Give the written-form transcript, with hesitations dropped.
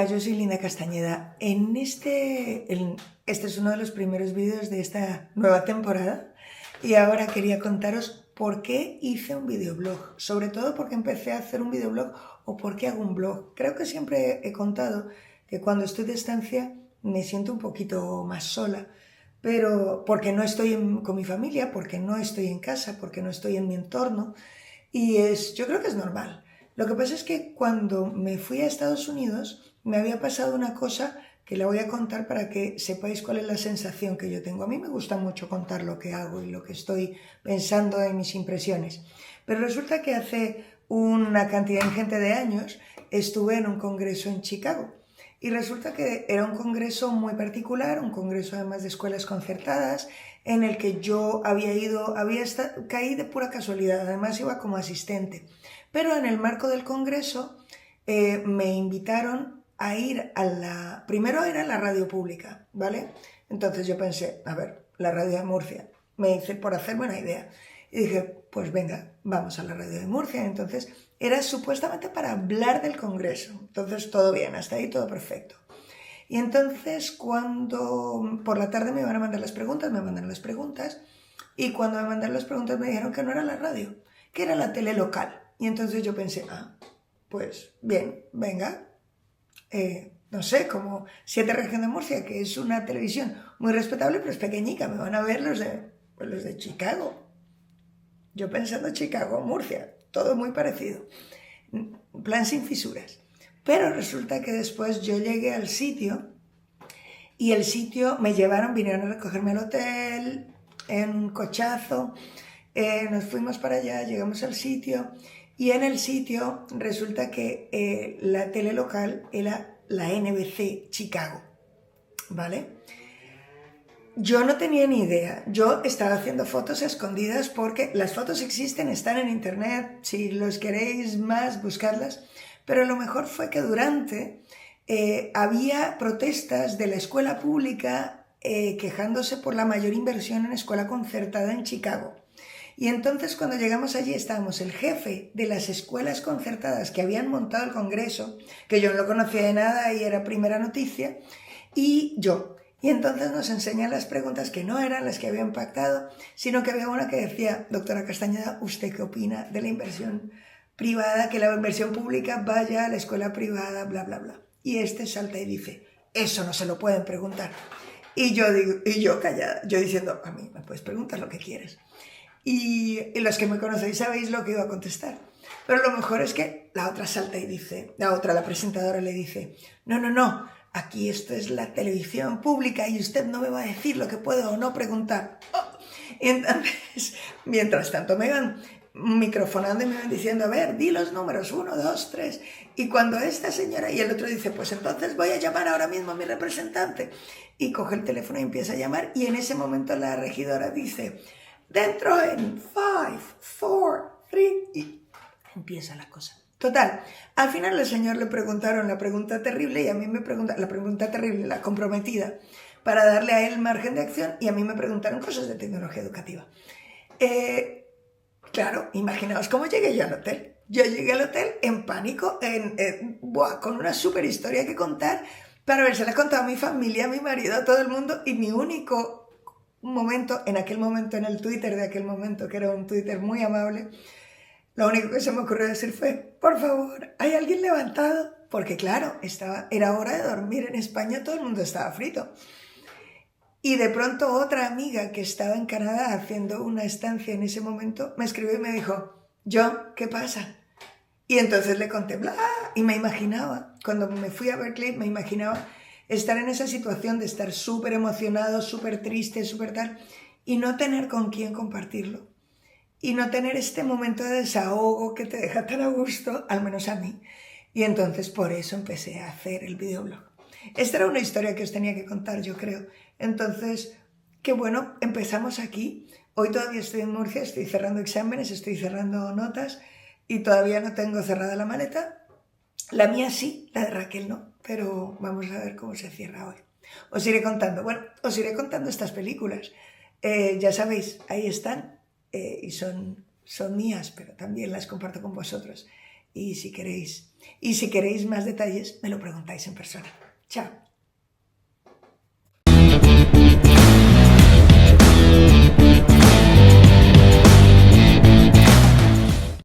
Hola, yo soy Linda Castañeda. Este es uno de los primeros vídeos de esta nueva temporada y ahora quería contaros por qué hice un videoblog, sobre todo porque empecé a hacer un videoblog o por qué hago un blog. Creo que siempre he contado que cuando estoy de estancia me siento un poquito más sola, pero porque no estoy con mi familia, porque no estoy en casa, porque no estoy en mi entorno y yo creo que es normal. Lo que pasa es que cuando me fui a Estados Unidos me había pasado una cosa que la voy a contar para que sepáis cuál es la sensación que yo tengo. A mí me gusta mucho contar lo que hago y lo que estoy pensando en mis impresiones. Pero resulta que hace una cantidad ingente de años estuve en un congreso en Chicago. Y resulta que era un congreso muy particular, un congreso además de escuelas concertadas, en el que yo caí de pura casualidad, además iba como asistente. Pero en el marco del congreso me invitaron a ir primero era la radio pública, ¿vale? Entonces yo pensé, a ver, la radio de Murcia, me hice por hacerme una idea. Y dije, pues venga, vamos a la radio de Murcia. Entonces era supuestamente para hablar del congreso. Entonces todo bien, hasta ahí todo perfecto. Y entonces cuando por la tarde me iban a mandar las preguntas, me mandaron las preguntas. Y cuando me mandaron las preguntas me dijeron que no era la radio, que era la tele local. Y entonces yo pensé, pues bien, venga. No sé, como 7 Región de Murcia, que es una televisión muy respetable, pero es pequeñica. Me van a ver los de Chicago. Yo pensando Chicago, Murcia, todo muy parecido. Plan sin fisuras. Pero resulta que después yo llegué al sitio y el sitio me llevaron, vinieron a recogerme al hotel en un cochazo. Nos fuimos para allá, llegamos al sitio y en el sitio resulta que la tele local era la NBC Chicago, ¿vale? Yo no tenía ni idea, yo estaba haciendo fotos escondidas porque las fotos existen, están en internet, si los queréis más, buscarlas, pero lo mejor fue que había protestas de la escuela pública quejándose por la mayor inversión en escuela concertada en Chicago. Y entonces cuando llegamos allí estábamos el jefe de las escuelas concertadas que habían montado el congreso, que yo no lo conocía de nada y era primera noticia, y yo. Y entonces nos enseñan las preguntas que no eran las que habían pactado, sino que había una que decía, doctora Castañeda, ¿usted qué opina de la inversión privada, que la inversión pública vaya a la escuela privada, bla, bla, bla? Y este salta y dice, eso no se lo pueden preguntar. Y yo callada, yo diciendo, a mí me puedes preguntar lo que quieres. Y los que me conocéis sabéis lo que iba a contestar. Pero lo mejor es que la otra salta y dice, la presentadora le dice, no, aquí esto es la televisión pública y usted no me va a decir lo que puedo o no preguntar. Oh. Y entonces, mientras tanto me van microfonando y me van diciendo, a ver, di los números, 1, 2, 3. Y cuando esta señora y el otro dice, pues entonces voy a llamar ahora mismo a mi representante. Y coge el teléfono y empieza a llamar y en ese momento la regidora dice, dentro en 5, 4, 3 y empieza la cosa. Total, al final al señor le preguntaron la pregunta terrible y a mí me preguntaron la pregunta terrible, la comprometida, para darle a él margen de acción y a mí me preguntaron cosas de tecnología educativa. Claro, imaginaos cómo llegué yo al hotel. Yo llegué al hotel en pánico, con una súper historia que contar para ver si la contaba a mi familia, a mi marido, a todo el mundo y mi único momento, en en el Twitter de aquel momento, que era un Twitter muy amable, lo único que se me ocurrió decir fue, por favor, ¿hay alguien levantado? Porque claro, era hora de dormir en España, todo el mundo estaba frito. Y de pronto otra amiga que estaba en Canadá haciendo una estancia en ese momento me escribió y me dijo, John, ¿qué pasa? Y entonces le conté, bla, y me imaginaba, cuando me fui a Berkeley, me imaginaba estar en esa situación de estar súper emocionado, súper triste, súper tal, y no tener con quién compartirlo. Y no tener este momento de desahogo que te deja tan a gusto, al menos a mí. Y entonces por eso empecé a hacer el videoblog. Esta era una historia que os tenía que contar, yo creo. Entonces, qué bueno, empezamos aquí. Hoy todavía estoy en Murcia, estoy cerrando exámenes, estoy cerrando notas y todavía no tengo cerrada la maleta. La mía sí, la de Raquel no, pero vamos a ver cómo se cierra hoy. Os iré contando, os iré contando estas películas. Ya sabéis, ahí están y son mías, pero también las comparto con vosotros. y si queréis más detalles me lo preguntáis en persona. Chao.